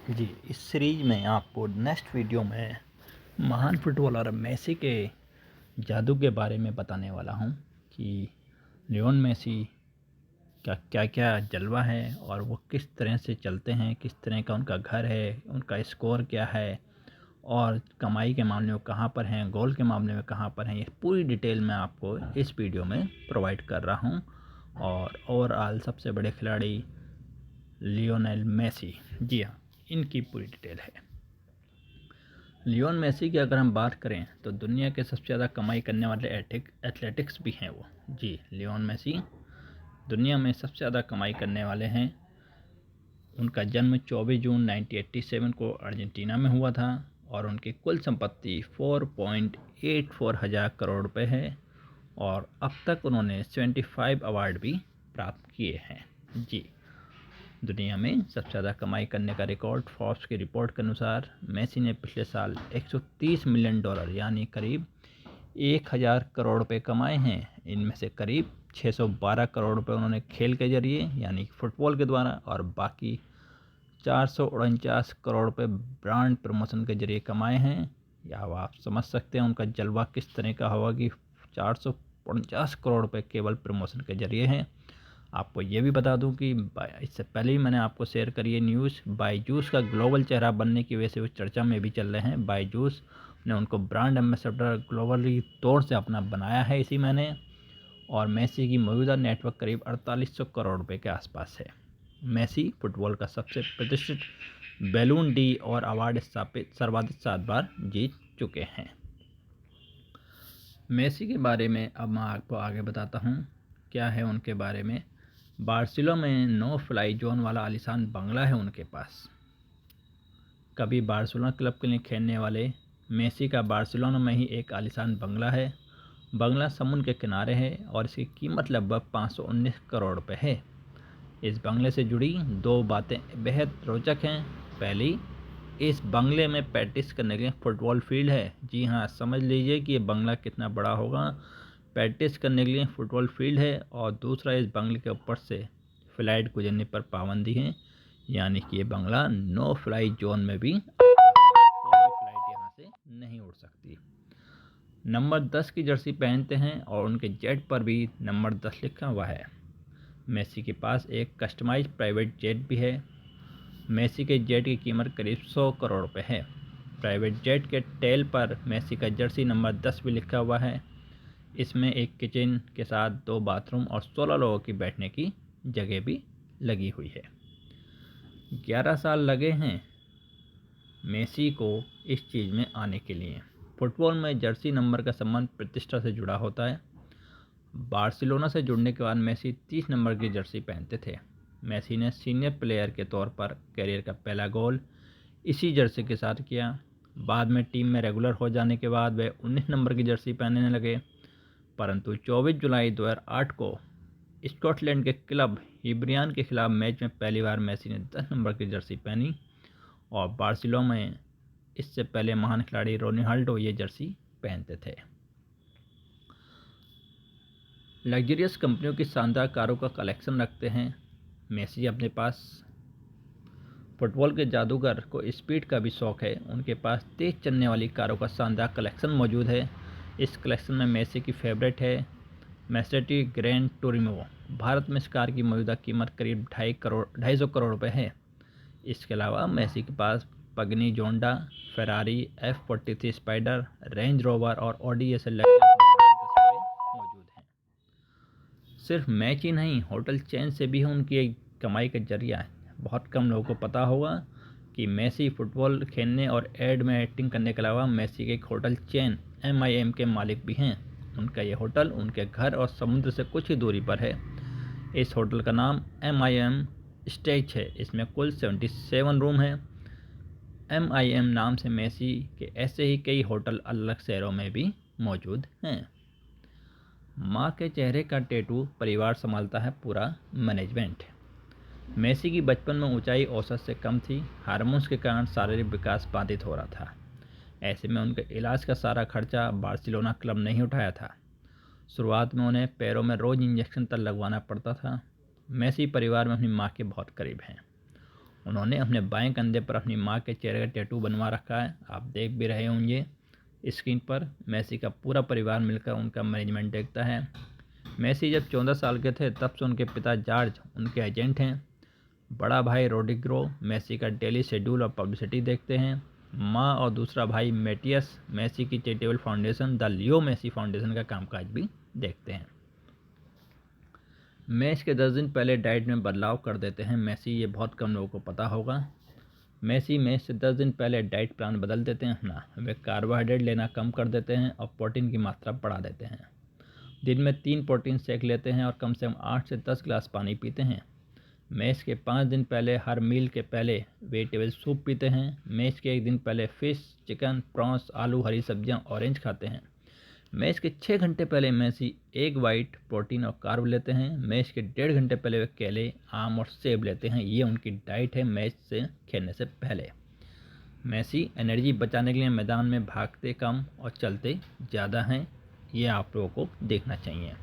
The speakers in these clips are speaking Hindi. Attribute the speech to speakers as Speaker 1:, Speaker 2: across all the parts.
Speaker 1: जी, इस सीरीज में आपको नेक्स्ट वीडियो में महान फुटबॉलर मेसी के जादू के बारे में बताने वाला हूं कि लियोन मेसी का क्या क्या जलवा है और वो किस तरह से चलते हैं, किस तरह का उनका घर है, उनका स्कोर क्या है और कमाई के मामले में कहाँ पर हैं, गोल के मामले में कहाँ पर हैं। ये पूरी डिटेल मैं आपको इस वीडियो में प्रोवाइड कर रहा हूँ। और ओवरऑल सबसे बड़े खिलाड़ी लियोनेल मेसी, जी हाँ, इनकी पूरी डिटेल है। लियोन मेसी की अगर हम बात करें तो दुनिया के सबसे ज़्यादा कमाई करने वाले एथलेटिक्स भी हैं वो। जी, लियोन मेसी दुनिया में सबसे ज़्यादा कमाई करने वाले हैं। उनका जन्म 24 जून 1987 को अर्जेंटीना में हुआ था और उनकी कुल संपत्ति 4.84 हज़ार करोड़ रुपए है और अब तक उन्होंने 75 अवार्ड भी प्राप्त किए हैं। जी, दुनिया में सबसे ज़्यादा कमाई करने का रिकॉर्ड फोर्ब्स की रिपोर्ट के अनुसार मेसी ने पिछले साल 130 मिलियन डॉलर यानी करीब 1000 करोड़ रुपए कमाए हैं। इनमें से करीब 612 करोड़ रुपए उन्होंने खेल के जरिए यानी फुटबॉल के द्वारा और बाकी 449 करोड़ रुपए ब्रांड प्रमोशन के जरिए कमाए हैं। या अब आप समझ सकते हैं उनका जलवा किस तरह का होगा कि 449 करोड़ रुपए केवल प्रमोशन के जरिए हैं। आपको ये भी बता दूं कि इससे पहले ही मैंने आपको शेयर करी है न्यूज़, बायजूस का ग्लोबल चेहरा बनने की वजह से वो चर्चा में भी चल रहे हैं। बायजूस ने उनको ब्रांड एम्बेसडर ग्लोबली तौर से अपना बनाया है इसी महीने। और मेसी की मौजूदा नेटवर्क करीब 4800 करोड़ रुपए के आसपास है। मेसी फुटबॉल का सबसे प्रतिष्ठित बैलून डी और अवार्ड स्थापित सर्वाधिक 7 बार जीत चुके हैं। मेसी के बारे में अब मैं आपको आगे बताता हूँ क्या है उनके बारे में। बार्सिलोना में नो फ्लाई जोन वाला आलीशान बंगला है उनके पास। कभी बार्सिलोना क्लब के लिए खेलने वाले मेसी का बार्सिलोना में ही एक आलीशान बंगला है। बंगला समुद्र के किनारे है और इसकी कीमत लगभग 519 करोड़ रुपए है। इस बंगले से जुड़ी दो बातें बेहद रोचक हैं। पहली, इस बंगले में प्रैक्टिस करने के लिए फुटबॉल फील्ड है। जी हाँ, समझ लीजिए कि ये बंगला कितना बड़ा होगा। प्रैक्टिस करने के लिए फुटबॉल फील्ड है। और दूसरा, इस बंगले के ऊपर से फ्लाइट गुजरने पर पाबंदी है, यानी कि ये बंगला नो फ्लाई जोन में भी कोई भी फ्लाइट यहाँ से नहीं उड़ सकती। नंबर 10 की जर्सी पहनते हैं और उनके जेट पर भी नंबर 10 लिखा हुआ है। मेसी के पास एक कस्टमाइज प्राइवेट जेट भी है। मेसी के जेट की कीमत करीब 100 करोड़ रुपए है। प्राइवेट जेट के टेल पर मेसी का जर्सी नंबर 10 भी लिखा हुआ है। इसमें एक किचन के साथ 2 बाथरूम और 16 लोगों की बैठने की जगह भी लगी हुई है। 11 साल लगे हैं मेसी को इस चीज़ में आने के लिए। फुटबॉल में जर्सी नंबर का संबंध प्रतिष्ठा से जुड़ा होता है। बार्सिलोना से जुड़ने के बाद मेसी 30 नंबर की जर्सी पहनते थे। मेसी ने सीनियर प्लेयर के तौर पर करियर का पहला गोल इसी जर्सी के साथ किया। बाद में टीम में रेगुलर हो जाने के बाद वे 19 नंबर की जर्सी पहनने लगे। परंतु 24 जुलाई 2008 को स्कॉटलैंड के क्लब हिब्रियन के खिलाफ मैच में पहली बार मेसी ने 10 नंबर की जर्सी पहनी। और बार्सिलोना में इससे पहले महान खिलाड़ी रोनाल्डो ये जर्सी पहनते थे। लग्जरियस कंपनियों की शानदार कारों का कलेक्शन रखते हैं मेसी अपने पास। फुटबॉल के जादूगर को स्पीड का भी शौक है। उनके पास तेज चलने वाली कारों का शानदार कलेक्शन मौजूद है। इस कलेक्शन में मेसी की फेवरेट है मैसेराटी ग्रैंड टूरिंगो। भारत में इस कार की मौजूदा कीमत करीब 250 करोड़ रुपए है। इसके अलावा मेसी के पास Pagani Zonda, Ferrari F43 spider, Range Rover और ऑडी जैसे तस्वीरें मौजूद हैं। सिर्फ मैच ही नहीं, होटल चेन से भी उनकी एक कमाई का जरिया है। बहुत कम लोगों को पता होगा कि मेसी फुटबॉल खेलने और एड में एक्टिंग करने के अलावा मेसी के एक होटल चेन MIM के मालिक भी हैं। उनका ये होटल उनके घर और समुद्र से कुछ ही दूरी पर है। इस होटल का नाम MIM स्टेज है। इसमें कुल 77 रूम हैं। MIM नाम से मेसी के ऐसे ही कई होटल अलग शहरों में भी मौजूद हैं। माँ के चेहरे का टैटू परिवार संभालता है पूरा मैनेजमेंट। मेसी की बचपन में ऊंचाई औसत से कम थी। हार्मोन्स के कारण शारीरिक विकास बाधित हो रहा था। ऐसे में उनके इलाज का सारा खर्चा बार्सिलोना क्लब नहीं उठाया था। शुरुआत में उन्हें पैरों में रोज़ इंजेक्शन तक लगवाना पड़ता था। मेसी परिवार में अपनी माँ के बहुत करीब हैं। उन्होंने अपने बाएं कंधे पर अपनी मां के चेहरे का टैटू बनवा रखा है, आप देख भी रहे होंगे स्क्रीन पर। मेसी का पूरा परिवार मिलकर उनका मैनेजमेंट देखता है। मेसी जब 14 साल के थे तब से उनके पिता जॉर्ज उनके एजेंट हैं। बड़ा भाई रोड्रिगो मेसी का डेली शेड्यूल और पब्लिसिटी देखते हैं। माँ और दूसरा भाई मैटियस मेसी की charitable foundation the Leo Messi foundation का कामकाज भी देखते हैं। मैच के 10 दिन पहले डाइट में बदलाव कर देते हैं मेसी, ये बहुत कम लोगों को पता होगा। मेसी मैच से 10 दिन पहले डाइट प्लान बदल देते हैं अपना। वे कार्बोहाइड्रेट लेना कम कर देते हैं और प्रोटीन की मात्रा बढ़ा देते हैं। दिन में 3 प्रोटीन शेक लेते हैं और कम से कम 8 से 10 गिलास पानी पीते हैं। मैच के 5 दिन पहले हर मील के पहले वेजिटेबल सूप पीते हैं। मैच के 1 दिन पहले फिश, चिकन, प्रॉन्स, आलू, हरी सब्जियां, ऑरेंज खाते हैं। मैच के 6 घंटे पहले मेसी एग वाइट, प्रोटीन और कार्ब लेते हैं। मैच के 1.5 घंटे पहले वे केले, आम और सेब लेते हैं। ये उनकी डाइट है मैच से खेलने से पहले। मेसी एनर्जी बचाने के लिए मैदान में भागते कम और चलते ज़्यादा हैं, ये आप लोगों को देखना चाहिए।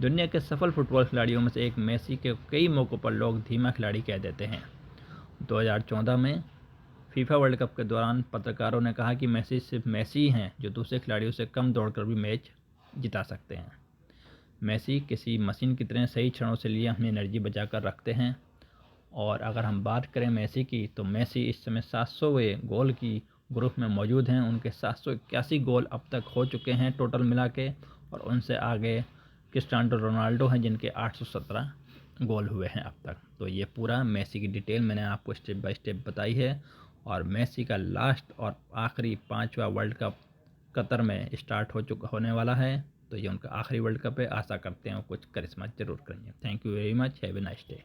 Speaker 1: दुनिया के सफल फुटबॉल खिलाड़ियों में से एक मेसी के कई मौक़ों पर लोग धीमा खिलाड़ी कह देते हैं। 2014 में फीफा वर्ल्ड कप के दौरान पत्रकारों ने कहा कि मेसी सिर्फ मेसी ही हैं जो दूसरे खिलाड़ियों से कम दौड़कर भी मैच जिता सकते हैं। मेसी किसी मशीन की तरह सही क्षणों से लिए अपनी एनर्जी बचाकर रखते हैं। और अगर हम बात करें मेसी की, तो मेसी इस समय 700वें गोल की ग्रुप में मौजूद हैं। उनके 781 गोल अब तक हो चुके हैं टोटल मिला के, और उनसे आगे क्रिस्टियानो रोनाल्डो हैं जिनके 817 गोल हुए हैं अब तक। तो ये पूरा मेसी की डिटेल मैंने आपको स्टेप बाय स्टेप बताई है। और मेसी का लास्ट और आखिरी 5वां वर्ल्ड कप कतर में स्टार्ट होने वाला है, तो ये उनका आखिरी वर्ल्ड कप है। आशा करते हैं वो कुछ करिश्मा जरूर करेंगे। Thank you very much, have a nice day.